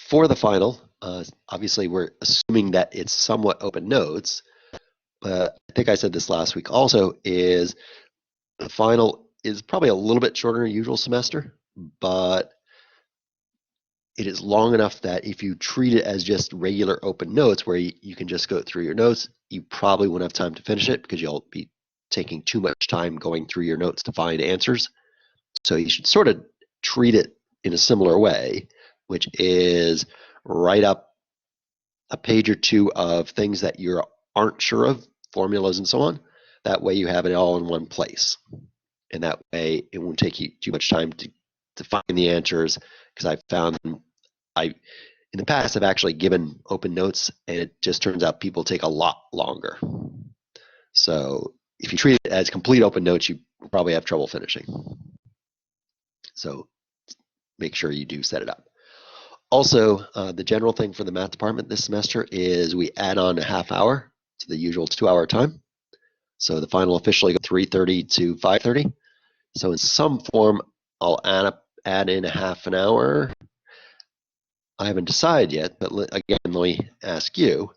for the final, obviously we're assuming that it's somewhat open notes, but I think I said this last week also, is the final is probably a little bit shorter than a usual semester, but it is long enough that if you treat it as just regular open notes where you can just go through your notes, you probably won't have time to finish it because you'll be taking too much time going through your notes to find answers. So you should sort of treat it in a similar way, which is write up a page or two of things that you aren't sure of, formulas and so on. That way you have it all in one place. And that way it won't take you too much time to find the answers, because I've found in the past I've actually given open notes and it just turns out people take a lot longer. So if you treat it as complete open notes, you probably have trouble finishing. So make sure you do set it up. Also, the general thing for the math department this semester is we add on a half hour to the usual 2-hour time. So the final officially goes 3:30 to 5:30. So in some form, I'll add in a half an hour. I haven't decided yet, but again, let me ask you,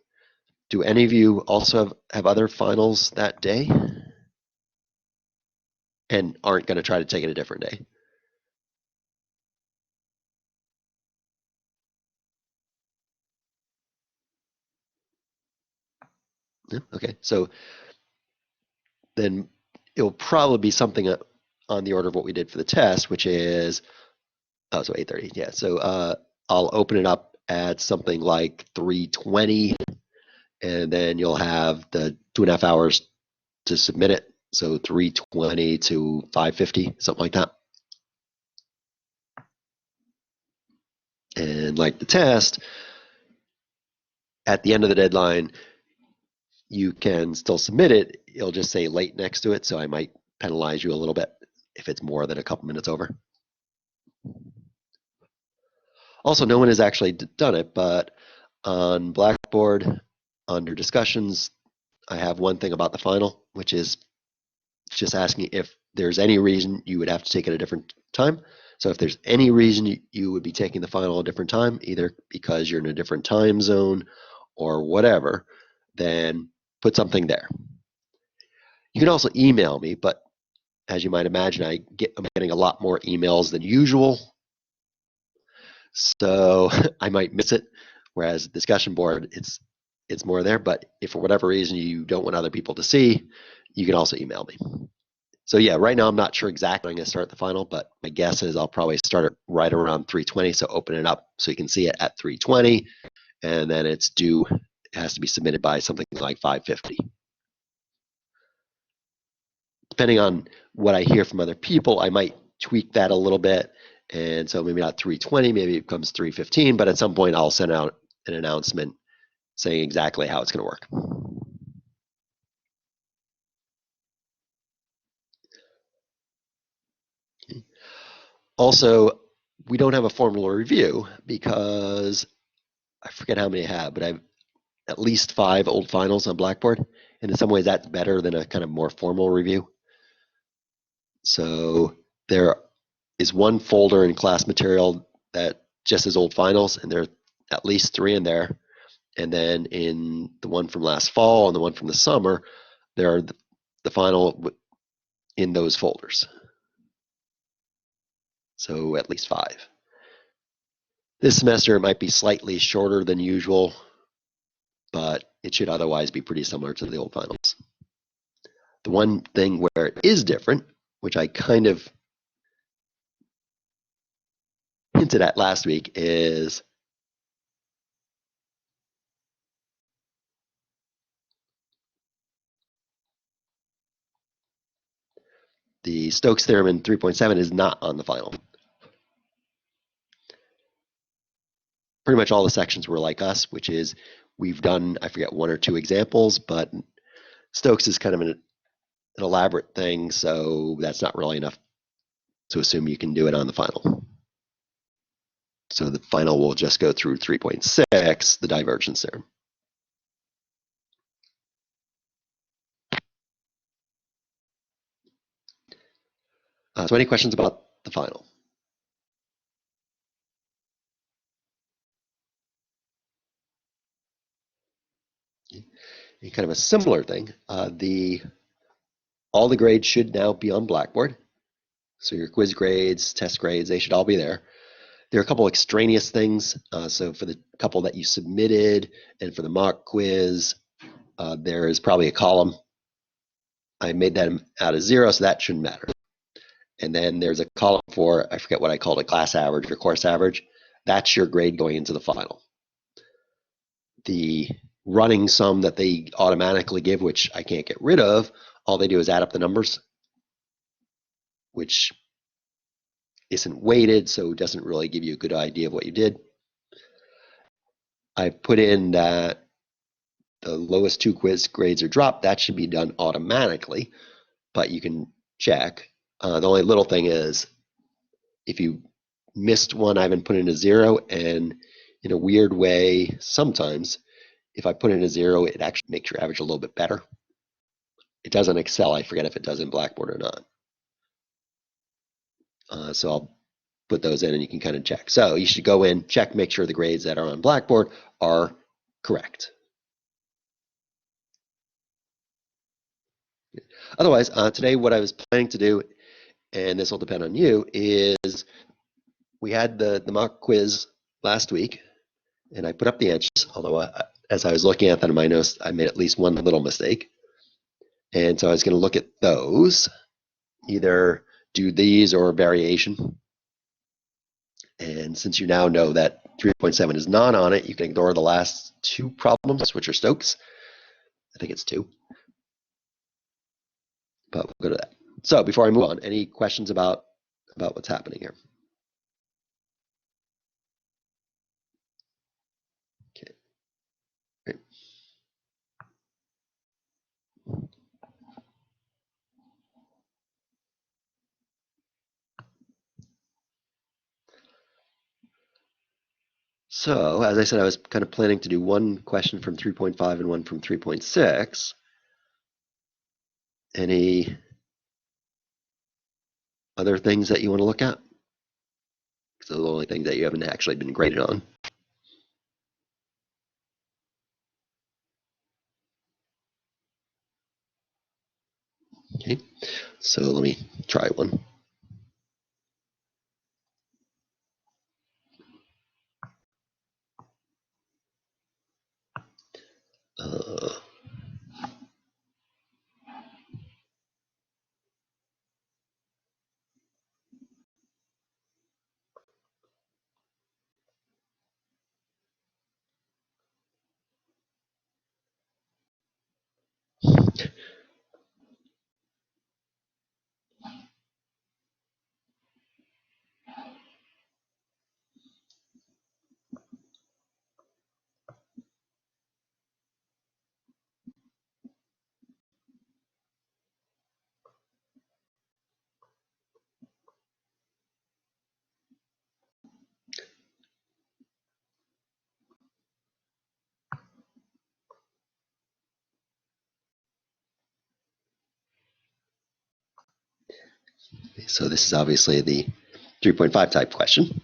do any of you also have other finals that day and aren't going to try to take it a different day? Yeah, okay, so then it'll probably be something on the order of what we did for the test, which is, oh, so 8:30, yeah. So I'll open it up at something like 3:20, and then you'll have the 2.5 hours to submit it. So 3:20 to 5:50, something like that. And like the test, at the end of the deadline, you can still submit it. It'll just say late next to it, so I might penalize you a little bit if it's more than a couple minutes over. Also, no one has actually done it, but on Blackboard, under discussions, I have one thing about the final, which is just asking if there's any reason you would have to take it a different time. So if there's any reason you would be taking the final a different time, either because you're in a different time zone or whatever, then put something there. You can also email me, but as you might imagine, I'm getting a lot more emails than usual. So I might miss it. Whereas discussion board, it's more there. But if for whatever reason you don't want other people to see, you can also email me. So yeah, right now I'm not sure exactly when I'm going to start the final, but my guess is I'll probably start it right around 3:20. So open it up so you can see it at 3:20, and then it's due. It has to be submitted by something like 5:50. Depending on what I hear from other people, I might tweak that a little bit. And so maybe not 3:20, maybe it becomes 3:15, but at some point I'll send out an announcement saying exactly how it's going to work. Also, we don't have a formal review because I forget how many I have, but I have at least 5 old finals on Blackboard. And in some ways, that's better than a kind of more formal review. So there is one folder in class material that just is old finals, and there are at least 3 in there. And then in the one from last fall and the one from the summer, there are the final in those folders. So at least 5. This semester it might be slightly shorter than usual, but it should otherwise be pretty similar to the old finals. The one thing where it is different, which I kind of hinted at last week, is the Stokes theorem in 3.7 is not on the final. Pretty much all the sections were like us, which is we've done, I forget, 1 or 2 examples, but Stokes is kind of an elaborate thing, so that's not really enough to assume you can do it on the final. So the final will just go through 3.6, the divergence theorem. So any questions about the final? And kind of a similar thing, all the grades should now be on Blackboard. So your quiz grades, test grades, they should all be there. There are a couple extraneous things. So for the couple that you submitted and for the mock quiz, there is probably a column. I made that out of 0, so that shouldn't matter. And then there's a column for, I forget what I called it, class average or course average. That's your grade going into the final. The running sum that they automatically give, which I can't get rid of, all they do is add up the numbers, which isn't weighted, so it doesn't really give you a good idea of what you did. I put in that the lowest 2 quiz grades are dropped. That should be done automatically, but you can check. The only little thing is if you missed one, I haven't put in a 0, and in a weird way, sometimes if I put in a 0, it actually makes your average a little bit better. It does in Excel. I forget if it does in Blackboard or not. So I'll put those in and you can kind of check. So you should go in, check, make sure the grades that are on Blackboard are correct. Otherwise, today what I was planning to do, and this will depend on you, is we had the mock quiz last week, and I put up the answers, although as I was looking at them in my notes, I made at least one little mistake. And so I was going to look at those, either do these or variation. And since you now know that 3.7 is not on it, you can ignore the last 2 problems, which are Stokes. I think it's 2. But we'll go to that. So before I move on, any questions about what's happening here? Okay. Great. So as I said, I was kind of planning to do one question from 3.5 and one from 3.6. Any other things that you want to look at? Because those are the only things that you haven't actually been graded on. Okay, so let me try one. So this is obviously the 3.5 type question.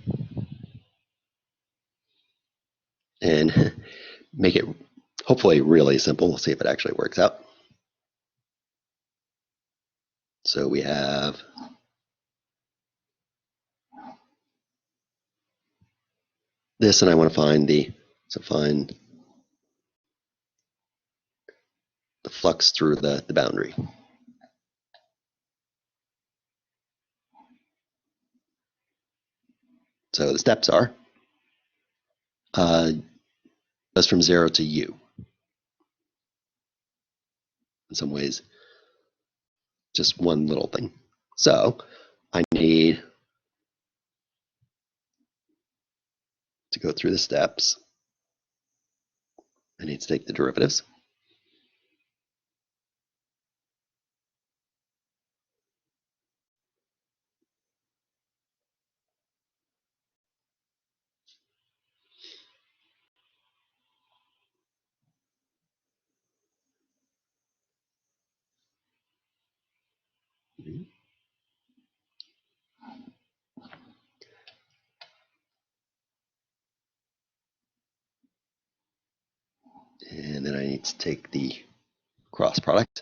And make it hopefully really simple. We'll see if it actually works out. So we have this, and I want to find the flux through the boundary. So the steps are goes from 0 to U. In some ways, just one little thing. So I need to go through the steps. I need to take the derivatives. And then I need to take the cross product.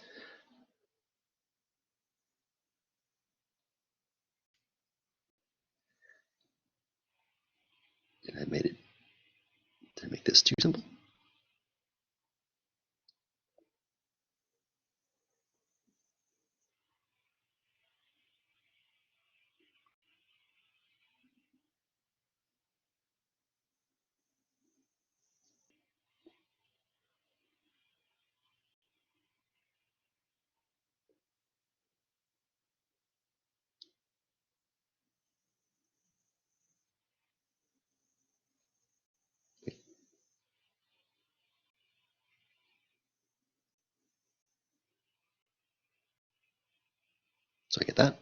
And I made it to make this too simple. So I get that.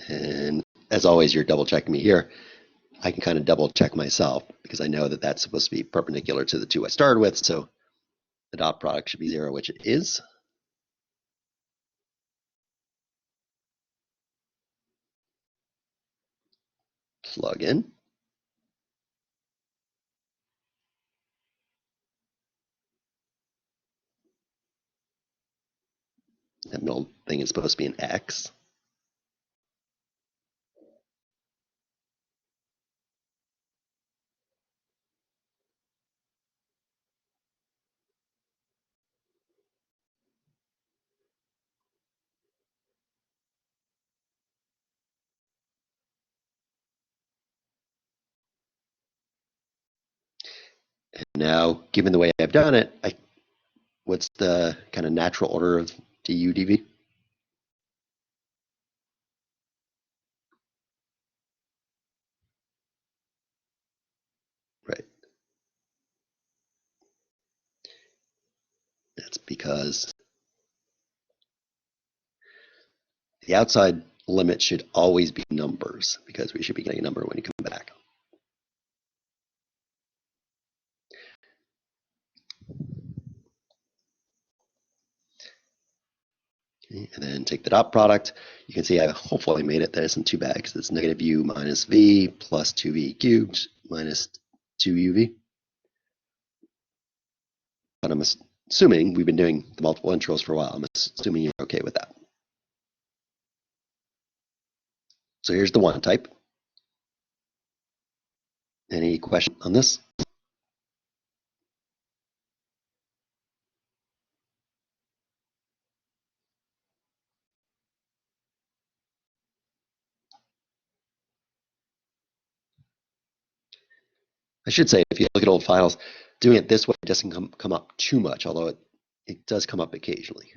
And as always, you're double checking me here. I can kind of double check myself because I know that that's supposed to be perpendicular to the two I started with. So the dot product should be 0, which it is. Plug in. That middle thing is supposed to be an X. And now, given the way I've done it, what's the kind of natural order of du dv? Right. That's because the outside limit should always be numbers because we should be getting a number when you come back. Okay, and then take the dot product. You can see I hopefully made it. That isn't too bad because it's negative u minus v plus 2v cubed minus 2uv. But I'm assuming we've been doing the multiple integrals for a while. I'm assuming you're okay with that. So here's the one type. Any question on this? I should say, if you look at old files, doing it this way doesn't come up too much, although it does come up occasionally.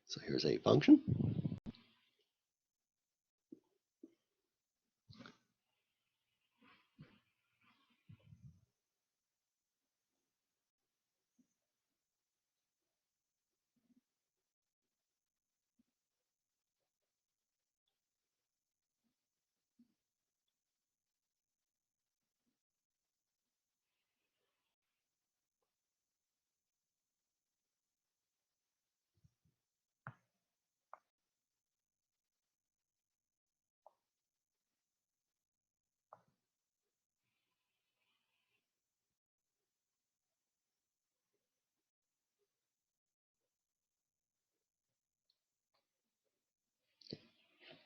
So here's a function.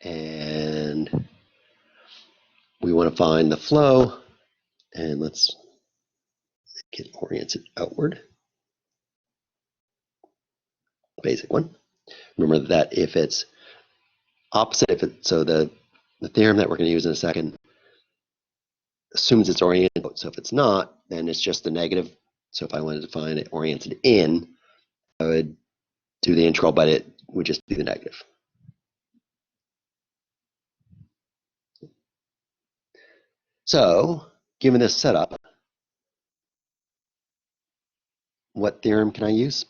And we want to find the flow. And let's get oriented outward. Basic one. Remember that if it's opposite, so the theorem that we're going to use in a second assumes it's oriented out. So if it's not, then it's just the negative. So if I wanted to find it oriented in, I would do the integral, but it would just be the negative. So given this setup, what theorem can I use?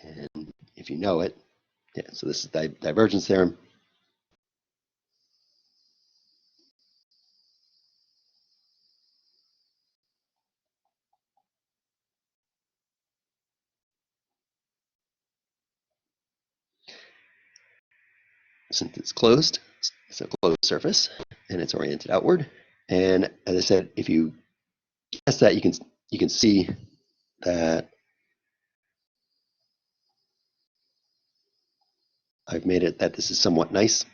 And if you know it, yeah, so this is the divergence theorem. Since it's closed, it's a closed surface, and it's oriented outward. And as I said, if you guess that, you can see that I've made it that this is somewhat nice.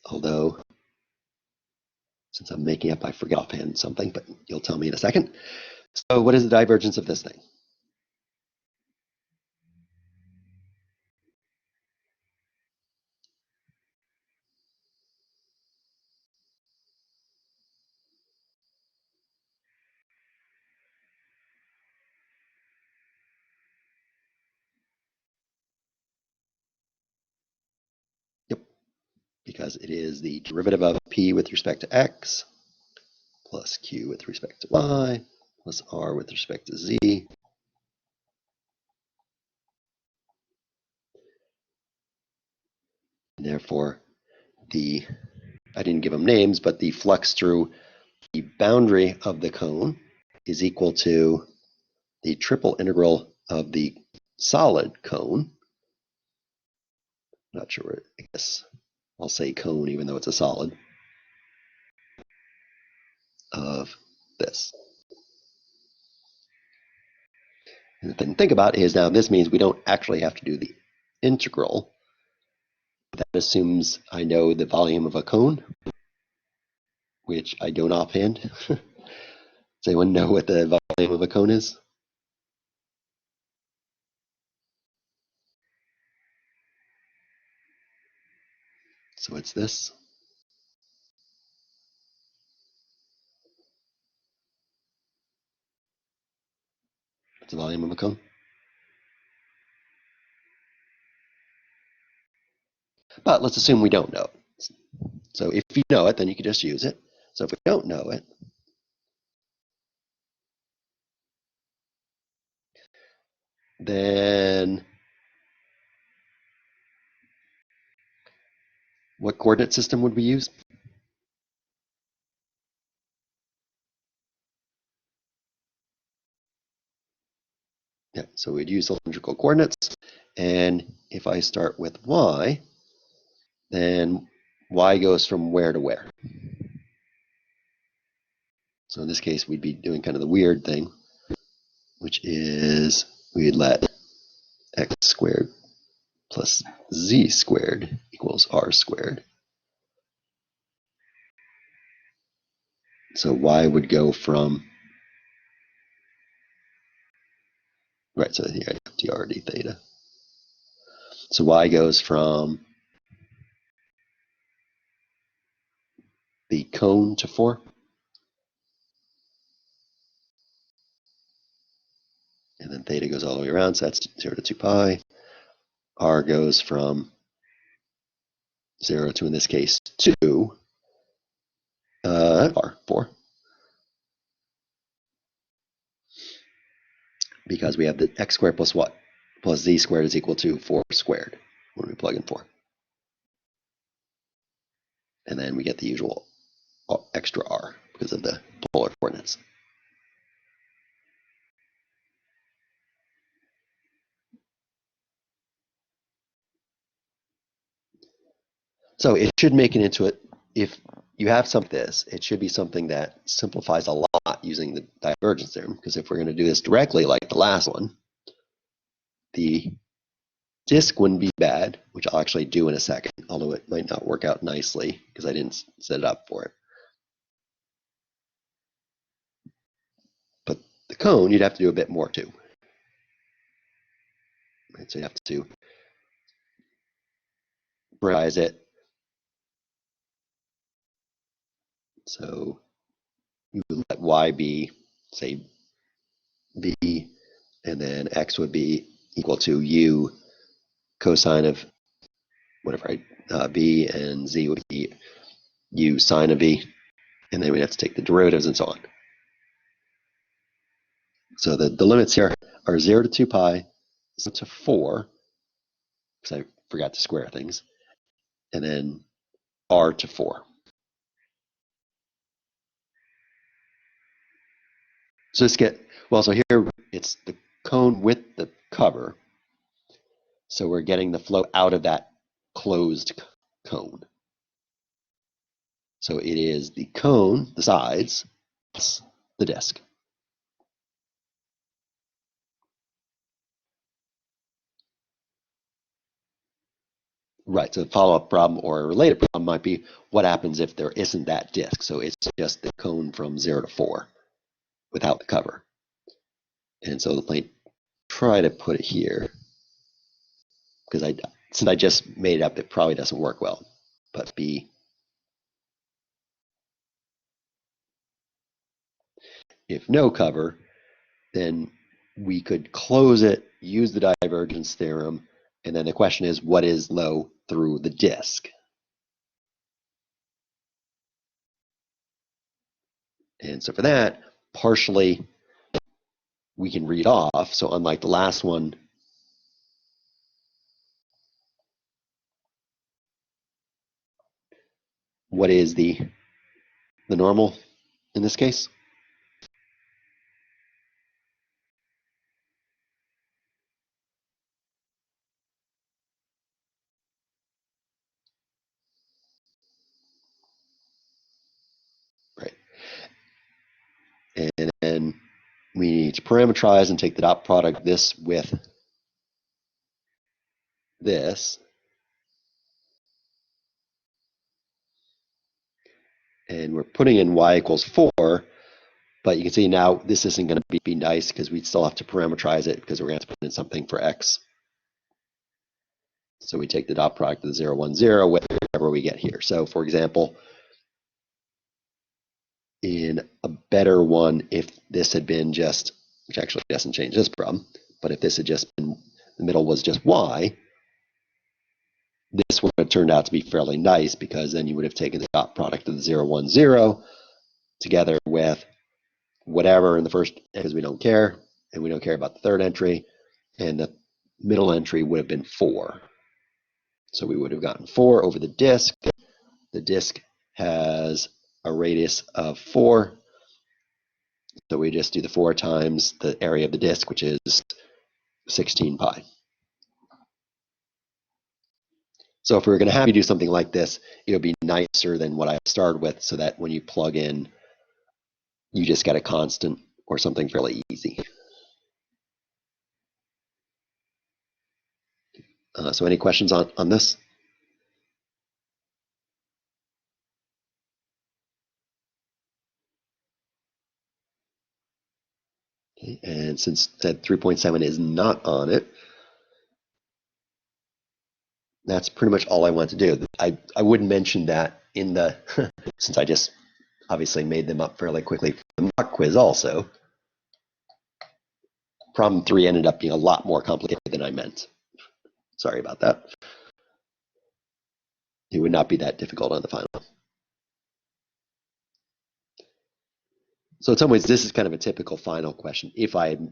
Although, since I'm making up, I forget offhand something, but you'll tell me in a second. So what is the divergence of this thing? Yep, because it is the derivative of p with respect to x plus q with respect to y plus r with respect to z. And therefore, I didn't give them names, but the flux through the boundary of the cone is equal to the triple integral of the solid cone. Not sure, I guess I'll say cone even though it's a solid, of this. And the thing to think about is now this means we don't actually have to do the integral. That assumes I know the volume of a cone, which I don't offhand. Does anyone know what the volume of a cone is? So it's this. What's the volume of a cone? But let's assume we don't know it. So if you know it, then you can just use it. So if we don't know it, then what coordinate system would we use? Yeah, so we'd use cylindrical coordinates. And if I start with y, then y goes from where to where? So in this case, we'd be doing kind of the weird thing, which is we'd let x squared plus z squared equals r squared. So y would go from, right, so here I have dr d theta. So y goes from the cone to 4. And then theta goes all the way around, so that's 0 to 2 pi. R goes from 0 to, in this case, 2, r, 4. Because we have the x squared plus what? Plus z squared is equal to 4 squared when we plug in 4. And then we get the usual extra r because of the polar coordinates. So it should make it into it. If you have something like this, it should be something that simplifies a lot using the divergence theorem. Because if we're going to do this directly like the last one, the disk wouldn't be bad, which I'll actually do in a second, although it might not work out nicely because I didn't set it up for it. But the cone, you'd have to do a bit more too. Right? So you have to parameterize it. So you would let y be, say, b, and then x would be equal to u cosine of whatever, b, and z would be u sine of v, and then we'd have to take the derivatives and so on. So the limits here are 0 to 2 pi, 0 to 4, because I forgot to square things, and then r to 4. So let's get, well, so here it's the cone with the cover. So we're getting the flow out of that closed cone. So it is the cone, the sides, plus the disk. Right, so a follow-up problem or a related problem might be what happens if there isn't that disk? So it's just the cone from 0 to 4 without the cover. And so let me try to put it here, because since I just made it up, it probably doesn't work well. But B, if no cover, then we could close it, use the divergence theorem, and then the question is, what is low through the disk? And so for that, partially we can read off. So unlike the last one, what is the normal in this case? Right. And then we need to parameterize and take the dot product this with this. And we're putting in y equals 4, but you can see now this isn't going to be nice because we still have to parameterize it because we're going to have to put in something for x. So we take the dot product of the 0, 1, 0, whatever we get here. So for example, in a better one, if this had been just, which actually doesn't change this problem, but if this had just been, the middle was just y, this would have turned out to be fairly nice because then you would have taken the dot product of the 0, 1, 0 together with whatever in the first, because we don't care, and we don't care about the third entry, and the middle entry would have been 4. So we would have gotten 4 over the disk. The disk has a radius of 4. So we just do the 4 times the area of the disk, which is 16 pi. So if we were going to have you do something like this, it would be nicer than what I started with, so that when you plug in, you just get a constant or something fairly easy. So any questions on this? Okay, and since that 3.7 is not on it, that's pretty much all I want to do. I would mention that in the, since I just obviously made them up fairly quickly for the mock quiz also, problem 3 ended up being a lot more complicated than I meant. Sorry about that. It would not be that difficult on the final. So in some ways, this is kind of a typical final question. If the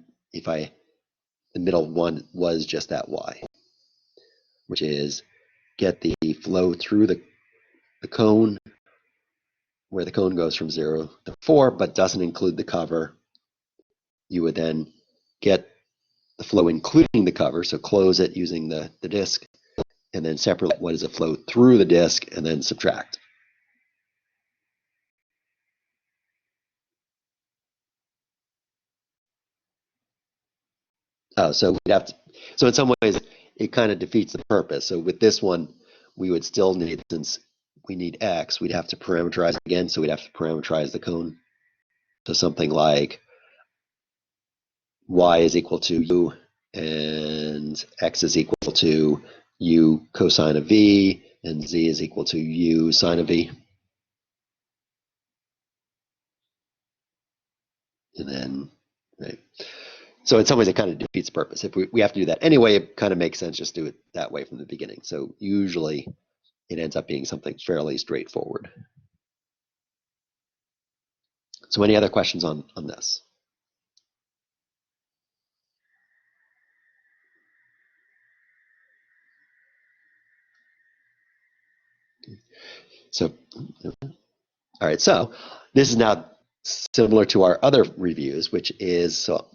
middle one was just that y, which is get the flow through the cone, where the cone goes from 0 to 4, but doesn't include the cover. You would then get the flow including the cover, so close it using the disk, and then separate what is a flow through the disk, and then subtract. So we'd have to, so in some ways, it kind of defeats the purpose. So with this one, we would still need, since we need X, we'd have to parameterize again. So we'd have to parameterize the cone to something like Y is equal to U and X is equal to U cosine of V and Z is equal to U sine of V. And then, right. So in some ways, it kind of defeats the purpose. If we have to do that anyway, it kind of makes sense just do it that way from the beginning. So usually it ends up being something fairly straightforward. So any other questions on this? So, all right, so this is now similar to our other reviews, which is, so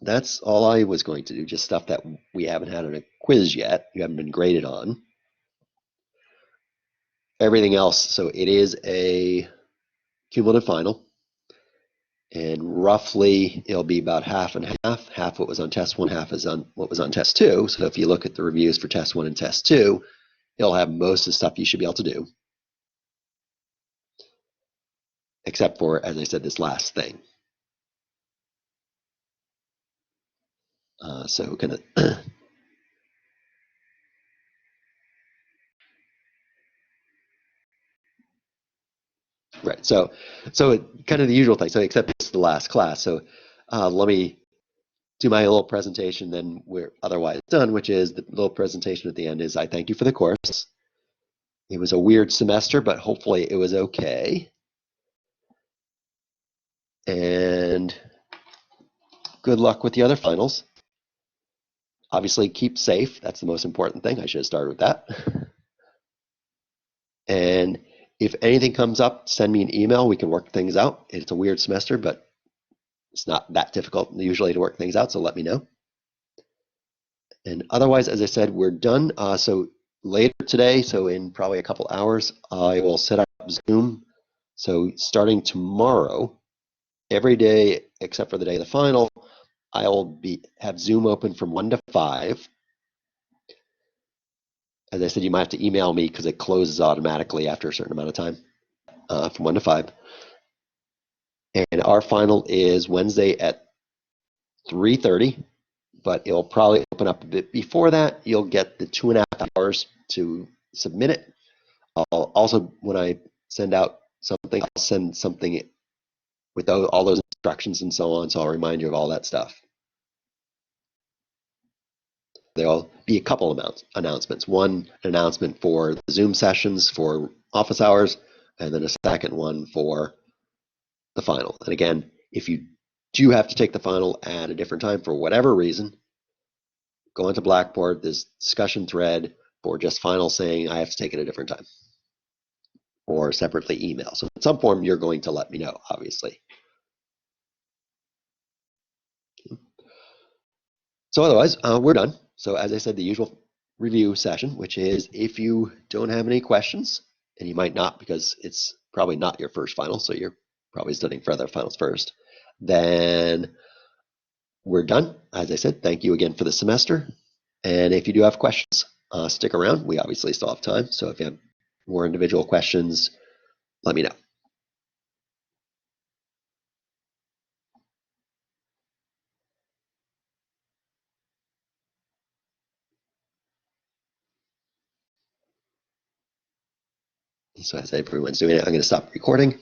that's all I was going to do, just stuff that we haven't had in a quiz yet, you haven't been graded on. Everything else, so it is a cumulative final, and roughly it'll be about half and half. Half what was on test 1, half is on what was on test 2. So if you look at the reviews for test 1 and test 2, it'll have most of the stuff you should be able to do, except for, as I said, this last thing. So kind of right. So kind of the usual thing. So except it's the last class. So let me do my little presentation, then we're otherwise done, which is the little presentation at the end is I thank you for the course. It was a weird semester, but hopefully it was okay. And good luck with the other finals. Obviously, keep safe. That's the most important thing. I should have started with that. And if anything comes up, send me an email. We can work things out. It's a weird semester, but it's not that difficult usually to work things out, so let me know. And otherwise, as I said, we're done. So later today, so in probably a couple hours, I will set up Zoom. So starting tomorrow, every day except for the day of the final, I will have Zoom open from 1 to 5. As I said, you might have to email me because it closes automatically after a certain amount of time, from 1 to 5. And our final is Wednesday at 3:30, but it'll probably open up a bit before that. You'll get the 2.5 hours to submit it. I'll also, when I send out something, I'll send something with all those instructions and so on, so I'll remind you of all that stuff. There'll be a couple of announcements. One announcement for the Zoom sessions for office hours, and then a second one for the final. And again, if you do have to take the final at a different time for whatever reason, go into Blackboard, there's discussion thread for just final saying I have to take it at a different time, or separately email. So in some form, you're going to let me know, obviously. So otherwise, we're done. So as I said, the usual review session, which is if you don't have any questions, and you might not because it's probably not your first final, so you're probably studying for other finals first, then we're done. As I said, thank you again for the semester. And if you do have questions, stick around. We obviously still have time. So if you have more individual questions, let me know. So as everyone's doing it, I'm going to stop recording.